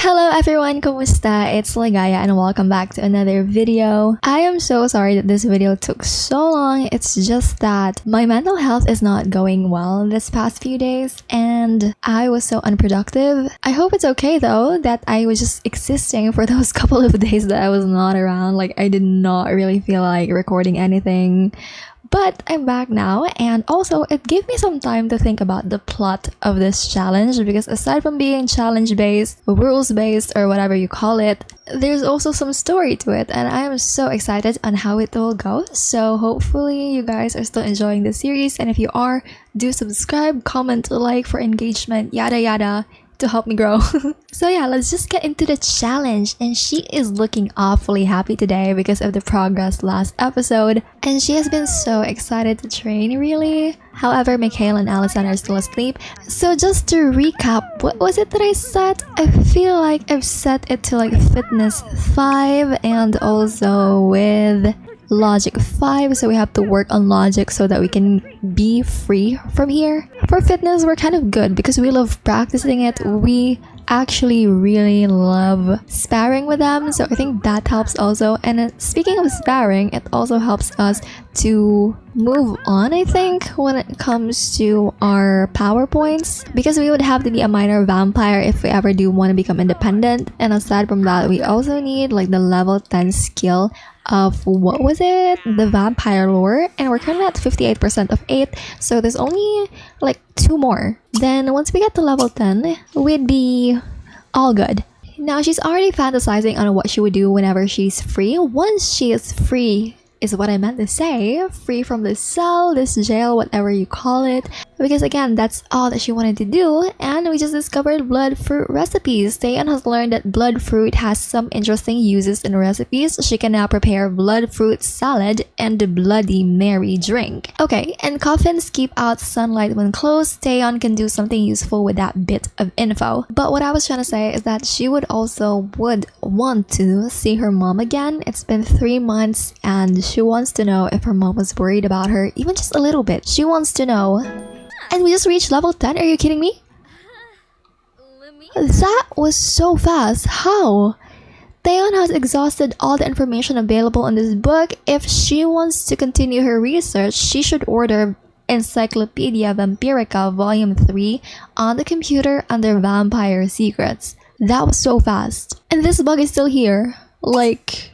Hello everyone, kumusta? It's Ligaya and welcome back to another video. I am so sorry that this video took so long. It's just that my mental health is not going well this past few days and I was so unproductive. I hope it's okay though that I was just existing for those couple of days that I was not around. Like I did not really feel like recording anything. But I'm back now, and also it gave me some time to think about the plot of this challenge, because aside from being challenge-based, rules-based, or whatever you call it, there's also some story to it, and I am so excited on how it will go. So hopefully you guys are still enjoying the series, and if you are, do subscribe, comment, like for engagement, yada yada, to help me grow. So yeah, let's just get into the challenge. And she is looking awfully happy today because of the progress last episode, and she has been so excited to train, really. However, Mikhail and Allison are still asleep. So just to recap, what was it that I set? I feel like I've set it to like fitness 5 and also with logic 5, so we have to work on logic so that we can be free from here. For fitness, we're kind of good because we love practicing it. We actually really love sparring with them, so I think that helps also. And speaking of sparring, it also helps us to move on, I think, when it comes to our power points, because we would have to be a minor vampire if we ever do want to become independent. And aside from that, we also need like the level 10 skill of, what was it, the vampire lore, and we're currently at 58% of 8, so there's only like 2 more. Then once we get to level 10, we'd be all good. Now she's already fantasizing on what she would do whenever she's free. Once she is free is what I meant to say, free from this cell, this jail, whatever you call it, because again, that's all that she wanted to do. And we just discovered blood fruit recipes. Taeyeon has learned that blood fruit has some interesting uses in recipes. She can now prepare blood fruit salad and the Bloody Mary drink. Okay, and coffins keep out sunlight when closed. Taeyeon can do something useful with that bit of info. But what I was trying to say is that she would want to see her mom again. It's been 3 months and she wants to know if her mom was worried about her, even just a little bit. She wants to know. And we just reached level 10? Are you kidding me? That was so fast. How? Taeyeon has exhausted all the information available in this book. If she wants to continue her research, she should order Encyclopedia Vampirica Volume 3 on the computer under Vampire Secrets. That was so fast. And this bug is still here. Like,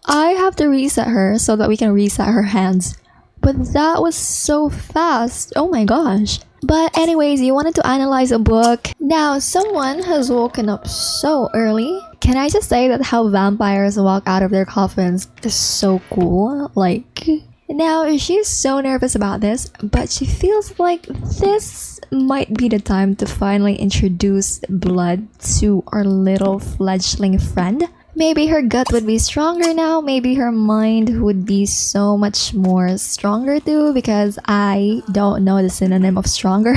I have to reset her so that we can reset her hands. But that was so fast. Oh my gosh. But anyways, you wanted to analyze a book. Now, someone has woken up so early. Can I just say that how vampires walk out of their coffins is so cool? Like, now she's so nervous about this, but she feels like this might be the time to finally introduce blood to our little fledgling friend. Maybe her gut would be stronger now. Maybe her mind would be so much more stronger too, because I don't know the synonym of stronger.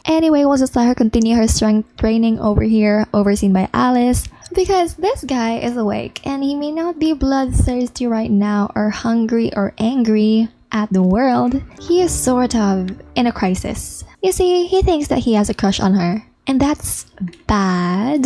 Anyway, we'll just let her continue her strength training over here, overseen by Alice, because this guy is awake and he may not be bloodthirsty right now or hungry or angry at the world. He is sort of in a crisis. You see, he thinks that he has a crush on her, and that's bad.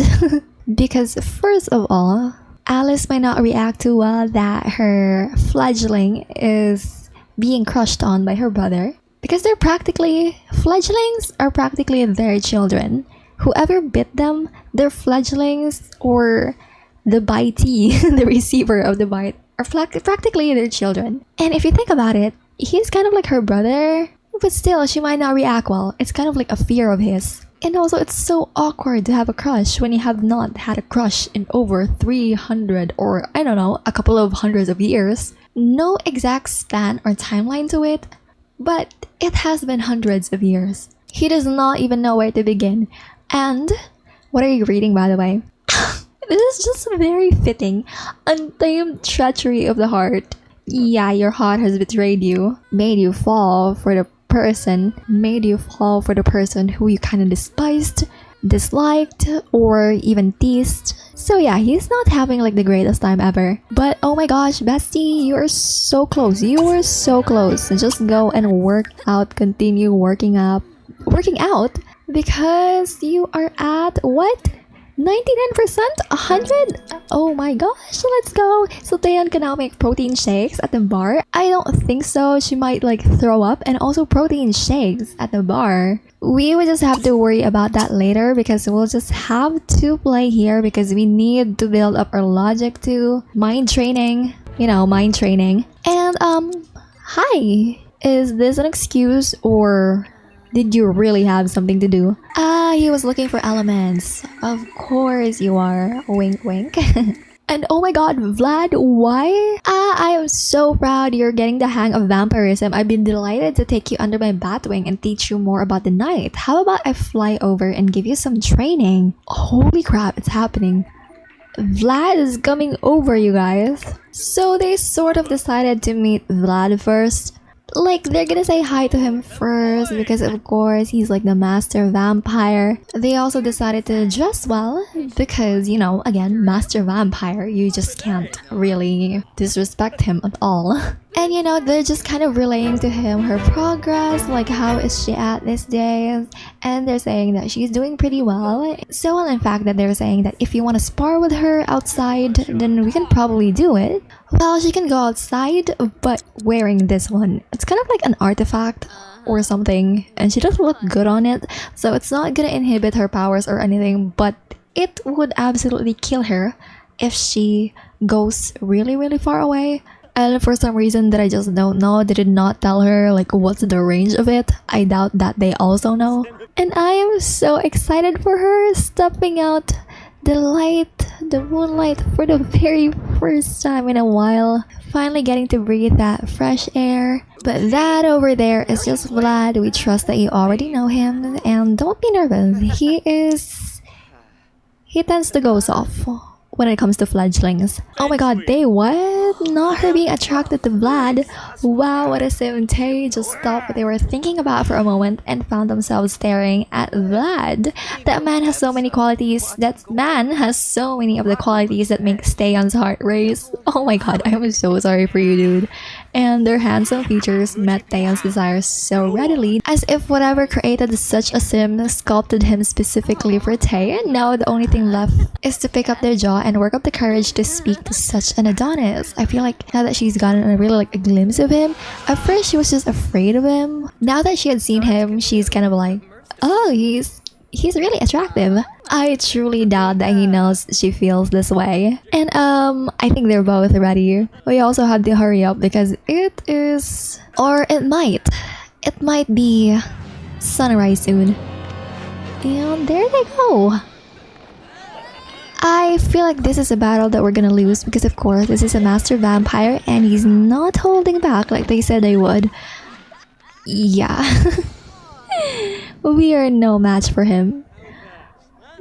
Because first of all, Alice might not react too well that her fledgling is being crushed on by her brother, because fledglings are practically their children. Whoever bit them, their fledglings, or the bitee, the receiver of the bite, are practically their children. And if you think about it, he's kind of like her brother, but still she might not react well. It's kind of like a fear of his. And also, it's so awkward to have a crush when you have not had a crush in over 300 or, I don't know, a couple of hundreds of years. No exact span or timeline to it, but it has been hundreds of years. He does not even know where to begin. And, what are you reading, by the way? This is just very fitting. Untamed treachery of the heart. Yeah, your heart has betrayed you, made you fall for the person who you kind of despised, disliked, or even teased. So yeah, he's not having like the greatest time ever. But oh my gosh, bestie, you are so close. You were so close. Just go and work out, continue working out, because you are at what? 99%? 100? Oh my gosh, let's go! So Taeyeon can now make protein shakes at the bar? I don't think so. She might like throw up, and also protein shakes at the bar. We would just have to worry about that later because we'll just have to play here because we need to build up our logic too. Mind training. You know, mind training. And hi! Is this an excuse or did you really have something to do? He was looking for elements. Of course you are. Wink wink. And oh my god, Vlad, why? I am so proud you're getting the hang of vampirism. I've been delighted to take you under my bat wing and teach you more about the night. How about I fly over and give you some training? Holy crap, it's happening. Vlad is coming over, you guys. So they sort of decided to meet Vlad first. Like, they're gonna say hi to him first because of course he's like the master vampire. They also decided to dress well because, you know, again, master vampire, you just can't really disrespect him at all. And you know, they're just kind of relaying to him her progress, like how is she at these days, and they're saying that she's doing pretty well. So well in fact that they're saying that if you want to spar with her outside, then we can probably do it. Well, she can go outside, but wearing this one. It's kind of like an artifact or something, and she doesn't look good on it, so it's not gonna inhibit her powers or anything, but it would absolutely kill her if she goes really, really far away. And for some reason that I just don't know, they did not tell her like what's the range of it. I doubt that they also know. And I am so excited for her stepping out the light, the moonlight for the very first time in a while. Finally getting to breathe that fresh air. But that over there is just Vlad. We trust that you already know him. And don't be nervous. He tends to go soft when it comes to fledglings. Oh my god, they what? Not her being attracted to Vlad. Wow, what a sim. They just stopped what they were thinking about for a moment and found themselves staring at Vlad. That man has so many qualities. That man has so many of the qualities that make Taeyeon's heart race. Oh my god, I am so sorry for you, dude. And their handsome features met Taeyeon's desires so readily, as if whatever created such a sim sculpted him specifically for Taeyeon. Now the only thing left is to pick up their jaw and work up the courage to speak to such an Adonis. I feel like now that she's gotten a really like a glimpse of him, at first she was just afraid of him. Now that she had seen him, she's kind of like, oh, he's really attractive. I truly doubt that he knows she feels this way. And I think they're both ready. We also had to hurry up because it is, or it might be sunrise soon. And there they go. I feel like this is a battle that we're gonna lose because of course this is a master vampire and he's not holding back like they said they would. Yeah. We are no match for him.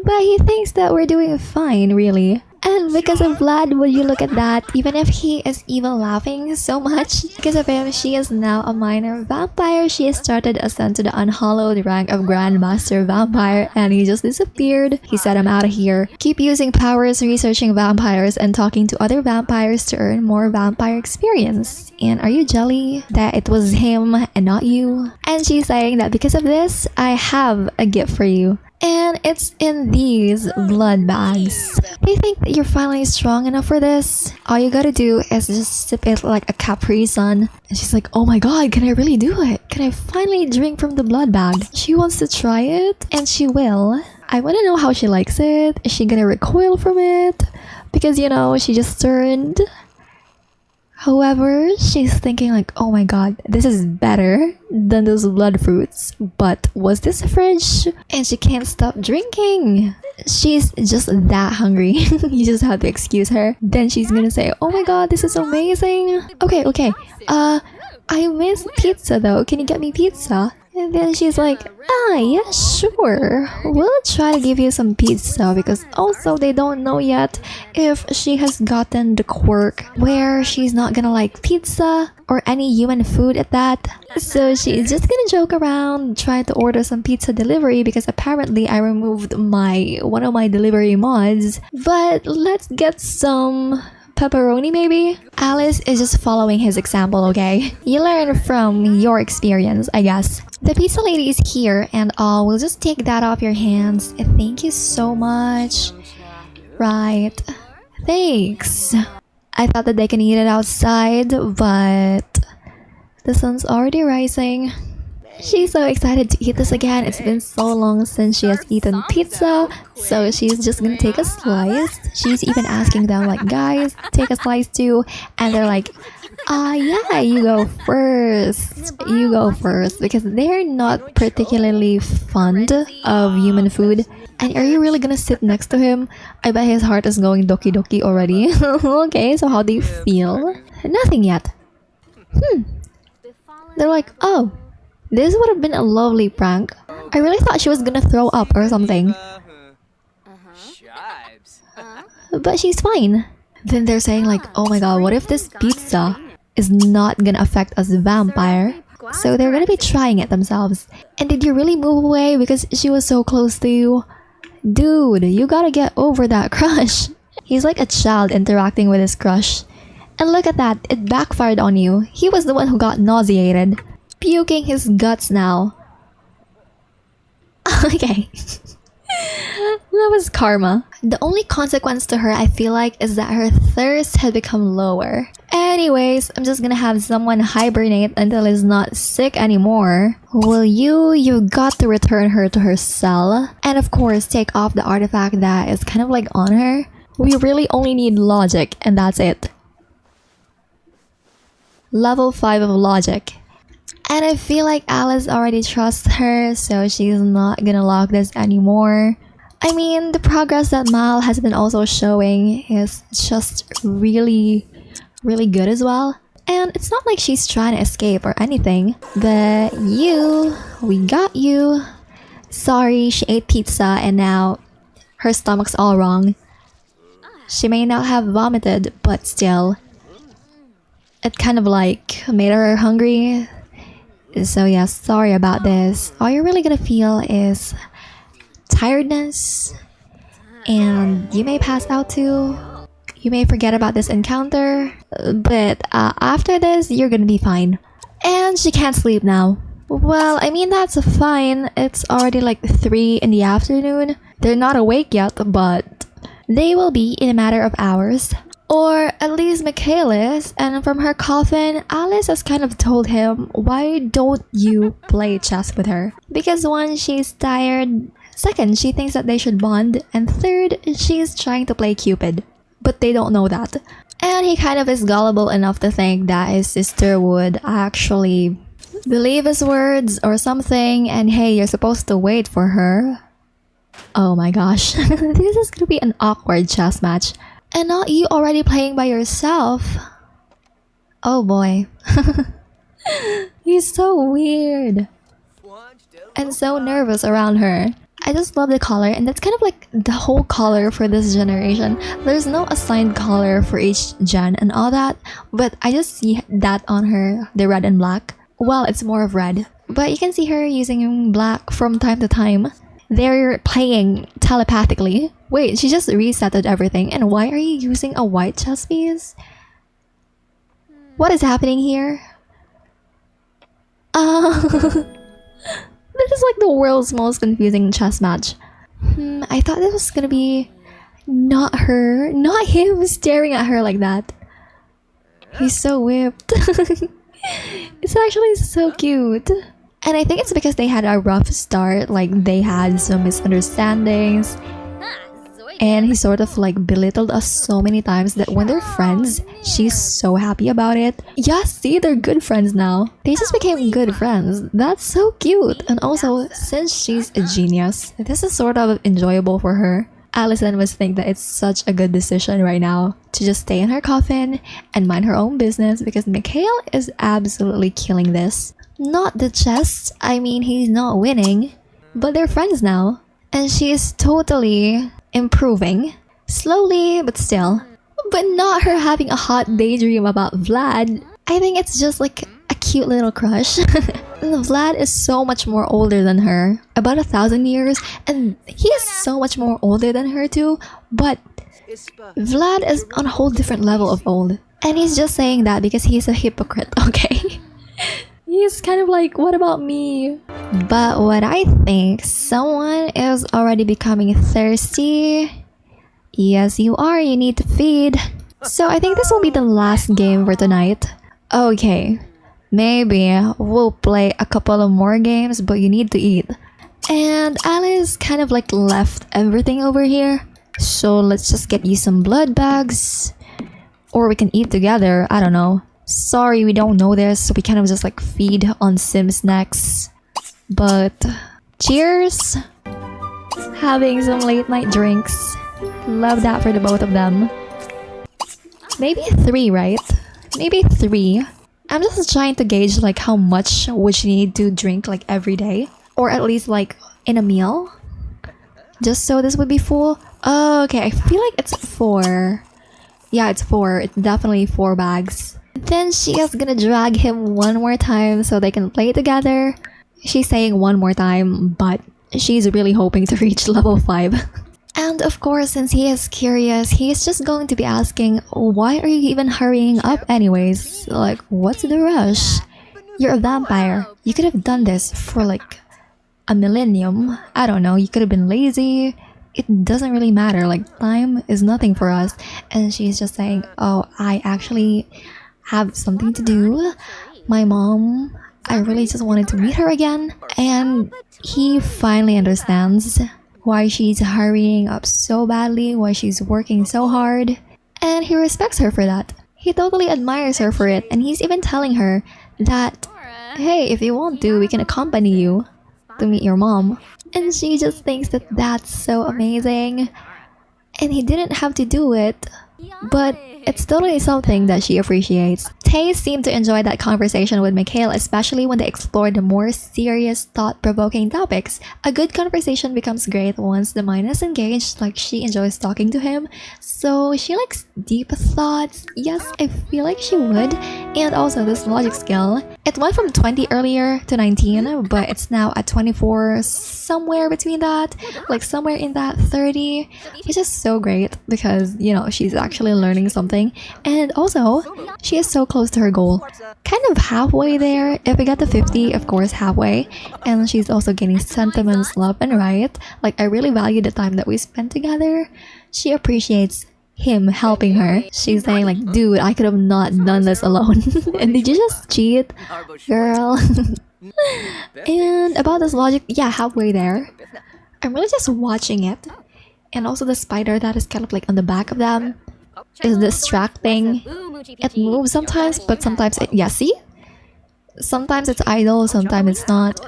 But he thinks that we're doing fine, really. And because of Vlad, would you look at that? Even if he is even laughing so much, because of him, she is now a minor vampire. She has started ascend to the unhallowed rank of Grandmaster Vampire, and he just disappeared. He said, I'm out of here. Keep using powers, researching vampires, and talking to other vampires to earn more vampire experience. And are you jelly that it was him and not you? And she's saying that because of this, I have a gift for you. And it's in these blood bags. They think that you're finally strong enough for this. All you gotta do is just sip it like a Capri Sun. And she's like, oh my god, can I really do it? Can I finally drink from the blood bag? She wants to try it, and she will. I wanna know how she likes it. Is she gonna recoil from it? Because, you know, she just turned. However, she's thinking like, oh my god, this is better than those blood fruits. But was this a fridge? And she can't stop drinking. She's just that hungry. You just have to excuse her. Then she's gonna say, oh my god, this is amazing. Okay. I miss pizza though. Can you get me pizza? And then she's like, yeah, sure. We'll try to give you some pizza because also they don't know yet if she has gotten the quirk where she's not gonna like pizza or any human food at that. So she's just gonna joke around, try to order some pizza delivery because apparently I removed one of my delivery mods. But let's get some pepperoni maybe? Alice is just following his example, okay? You learn from your experience, I guess. The pizza lady is here and we'll just take that off your hands. Thank you so much. Right. Thanks. I thought that they can eat it outside, but the sun's already rising. She's so excited to eat this again. It's been so long since she has eaten pizza, so she's just gonna take a slice. She's even asking them like, guys, take a slice too. And they're like, yeah, you go first. You go first, because they're not particularly fond of human food. And are you really gonna sit next to him? I bet his heart is going doki doki already. Okay, so how do you feel? Nothing yet. They're like, oh, this would have been a lovely prank. I really thought she was gonna throw up or something. But she's fine. Then they're saying like, oh my god, what if this pizza is not gonna affect us vampire? So they're gonna be trying it themselves. And did you really move away because she was so close to you? Dude, you gotta get over that crush. He's like a child interacting with his crush. And look at that, it backfired on you. He was the one who got nauseated. Puking his guts now. Okay. That was karma. The only consequence to her, I feel like, is that her thirst had become lower. Anyways, I'm just gonna have someone hibernate until he's not sick anymore. Will you got to return her to her cell. And of course, take off the artifact that is kind of like on her. We really only need logic, and that's it. Level 5 of logic. And I feel like Alice already trusts her, so she's not gonna lock this anymore. I mean, the progress that Mal has been also showing is just really good as well. And it's not like she's trying to escape or anything. But we got you. Sorry, she ate pizza and now her stomach's all wrong. She may not have vomited, but still. It kind of like made her hungry. So yeah, sorry about this. All you're really gonna feel is tiredness, and you may pass out too. You may forget about this encounter, but after this, you're gonna be fine. And she can't sleep now. Well, I mean, that's fine. It's already like 3 in the afternoon. They're not awake yet, but they will be in a matter of hours. Or at least Michaelis, and from her coffin, Alice has kind of told him, why don't you play chess with her? Because one, she's tired. Second, she thinks that they should bond. And third, she's trying to play Cupid. But they don't know that. And he kind of is gullible enough to think that his sister would actually believe his words or something. And hey, you're supposed to wait for her. Oh my gosh. This is gonna be an awkward chess match. And not you already playing by yourself. Oh boy. He's so weird. And so nervous around her. I just love the color, and that's kind of like the whole color for this generation. There's no assigned color for each gen and all that, but I just see that on her, the red and black. Well, it's more of red. But you can see her using black from time to time. They're playing telepathically. Wait, she just resetted everything. And why are you using a white chess piece? What is happening here? This is like the world's most confusing chess match. I thought this was gonna be not her, not him staring at her like that. He's so whipped. It's actually so cute. And I think it's because they had a rough start, like they had some misunderstandings. And he sort of like belittled us so many times that when they're friends, she's so happy about it. Yeah, see, they're good friends now. They just became good friends. That's so cute. And also, since she's a genius, this is sort of enjoyable for her. Allison must think that it's such a good decision right now to just stay in her coffin and mind her own business, because Mikhail is absolutely killing this. Not the chess, I mean, he's not winning, but they're friends now. And she is totally improving. Slowly, but still. But not her having a hot daydream about Vlad. I think it's just like a cute little crush. Vlad is so much more older than her. About 1,000 years. And he is so much more older than her too. But Vlad is on a whole different level of old. And he's just saying that because he's a hypocrite, okay? He's kind of like, what about me? But what I think, someone is already becoming thirsty. Yes, you are. You need to feed. So I think this will be the last game for tonight. Okay, maybe we'll play a couple of more games, but you need to eat. And Alice kind of like left everything over here. So let's just get you some blood bags. Or we can eat together, I don't know. Sorry, we don't know this, so we kind of just like feed on Sim snacks. But cheers! Having some late night drinks. Love that for the both of them. Maybe 3, right? Maybe 3. I'm just trying to gauge like how much would she need to drink like every day. Or at least like in a meal. Just so this would be full. Oh, okay, I feel like it's 4. Yeah, it's 4. It's definitely 4 bags. Then she is gonna drag him one more time so they can play together. She's saying one more time, but she's really hoping to reach level 5. And of course, since he is curious, he's just going to be asking, why are you even hurrying up anyways? Like, what's the rush? You're a vampire. You could have done this for like a millennium. I don't know, you could have been lazy. It doesn't really matter, like time is nothing for us. And she's just saying, oh, I actually have something to do. My mom, I really just wanted to meet her again. And he finally understands why she's hurrying up so badly, why she's working so hard. And he respects her for that. He totally admires her for it, and he's even telling her that, hey, if you want to, we can accompany you to meet your mom. And she just thinks that that's so amazing. And he didn't have to do it, but it's totally something that she appreciates. Tay seemed to enjoy that conversation with Mikhail, especially when they explored the more serious, thought-provoking topics. A good conversation becomes great once the mind is engaged, like she enjoys talking to him. So she likes deep thoughts. Yes, I feel like she would. And also this logic skill. It went from 20 earlier to 19, but it's now at 24, somewhere between that, like somewhere in that 30, which is so great because, you know, she's actually learning something. And also, she is so close to her goal. Kind of halfway there. If we get to 50, of course, halfway. And she's also gaining sentiments left and right. Like, I really value the time that we spent together. She appreciates him helping her. She's saying like, dude, I could have not done this alone. And did you just cheat, girl? And about this logic, yeah, halfway there. I'm really just watching it. And also the spider that is kind of like on the back of them is distracting. It moves sometimes, but sometimes it, yeah, see? Sometimes it's idle, sometimes it's not.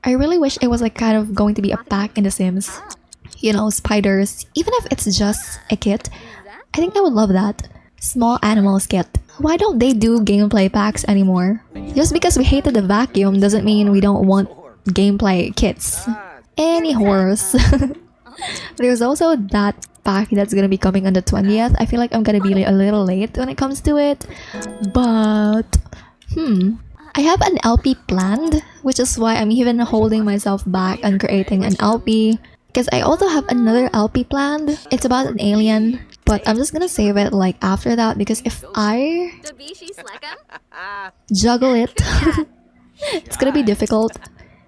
I really wish it was like kind of going to be a pack in The Sims. You know, spiders, even if it's just a kit, I think I would love that. Small animals kit. Why don't they do gameplay packs anymore? Just because we hated the vacuum doesn't mean we don't want gameplay kits. Any horse. There's also that pack that's gonna be coming on the 20th. I feel like I'm gonna be like a little late when it comes to it. But, I have an LP planned, which is why I'm even holding myself back on creating an LP. Because I also have another LP planned. It's about an alien, but I'm just gonna save it like after that because if I juggle it, it's gonna be difficult.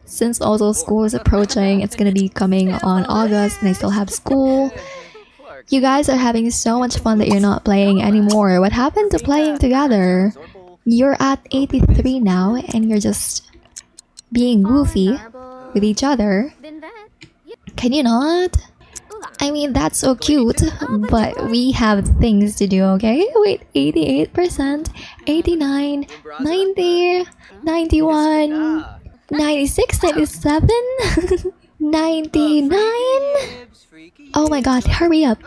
Since also school is approaching, it's gonna be coming on August and I still have school. You guys are having so much fun that you're not playing anymore. What happened to playing together? You're at 83 now and you're just being goofy with each other. Can you not? I mean, that's so cute, but we have things to do, okay? Wait, 88%, 89, 90, 91, 96, 97, 99. Oh my god, hurry up.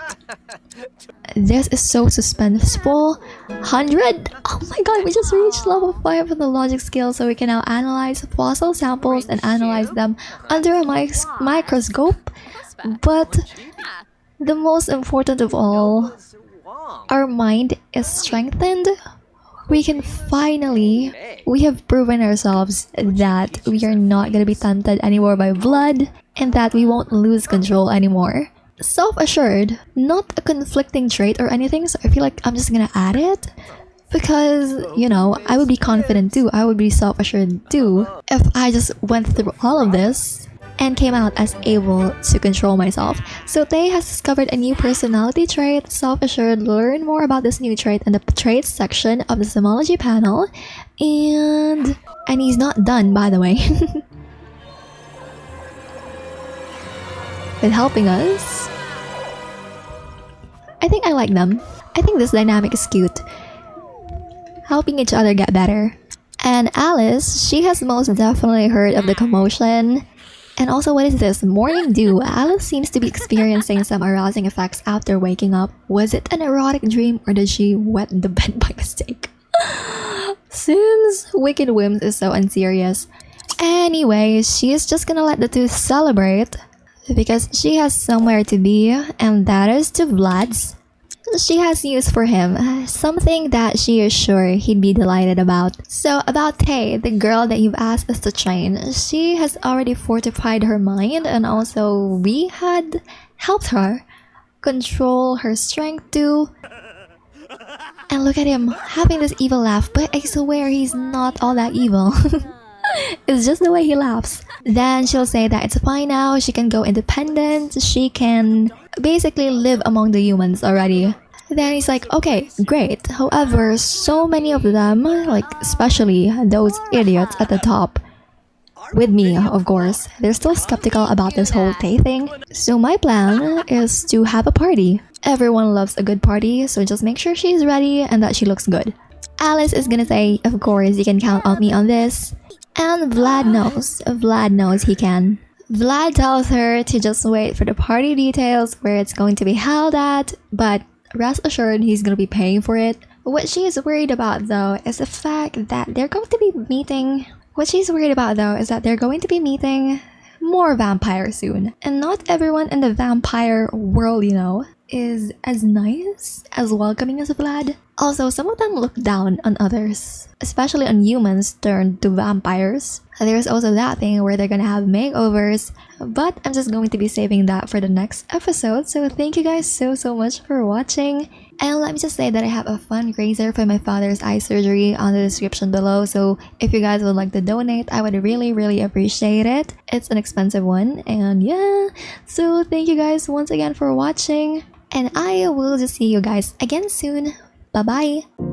This is so suspenseful. 100? Oh my god, we just reached level 5 of the logic skill, so we can now analyze fossil samples and analyze them under a microscope. But the most important of all, our mind is strengthened. We have proven ourselves that we are not going to be tempted anymore by blood and that we won't lose control anymore. Self-assured, not a conflicting trait or anything, so I feel like I'm just gonna add it because, you know, I would be confident too, I would be self-assured too if I just went through all of this and came out as able to control myself. So Tay has discovered a new personality trait, self-assured. Learn more about this new trait in the traits section of the Simology panel. And he's not done, by the way, with helping us. I think I like them. I think this dynamic is cute. Helping each other get better. And Alice, she has most definitely heard of the commotion. And also, what is this? Morning dew. Alice seems to be experiencing some arousing effects after waking up. Was it an erotic dream or did she wet the bed by mistake? Sims Wicked Whims is so unserious. Anyway, she is just gonna let the two celebrate because she has somewhere to be, and that is to Vlad's. She has news for him, something that she is sure he'd be delighted about. So about Tay, the girl that you've asked us to train, she has already fortified her mind, and also we had helped her control her strength too. And look at him having this evil laugh, but I swear he's not all that evil. It's just the way he laughs. Then she'll say that it's fine now, she can go independent, she can basically live among the humans already. Then he's like, okay, great. However, so many of them, like especially those idiots at the top, with me of course, they're still skeptical about this whole Tay thing. So my plan is to have a party. Everyone loves a good party, so just make sure she's ready and that she looks good. Alice is gonna say, of course, you can count on me on this. And Vlad knows he can. Vlad tells her to just wait for the party details, where it's going to be held at, but rest assured he's gonna be paying for it. What she is worried about though is the fact that they're going to be meeting more vampires soon. And not everyone in the vampire world, you know, is as nice, as welcoming as Vlad. Also, some of them look down on others, especially on humans turned to vampires. There's also that thing where they're gonna have makeovers, but I'm just going to be saving that for the next episode. So thank you guys so much for watching. And let me just say that I have a fundraiser for my father's eye surgery on the description below. So if you guys would like to donate, I would really appreciate it. It's an expensive one, and yeah. So thank you guys once again for watching, and I will just see you guys again soon. Bye bye.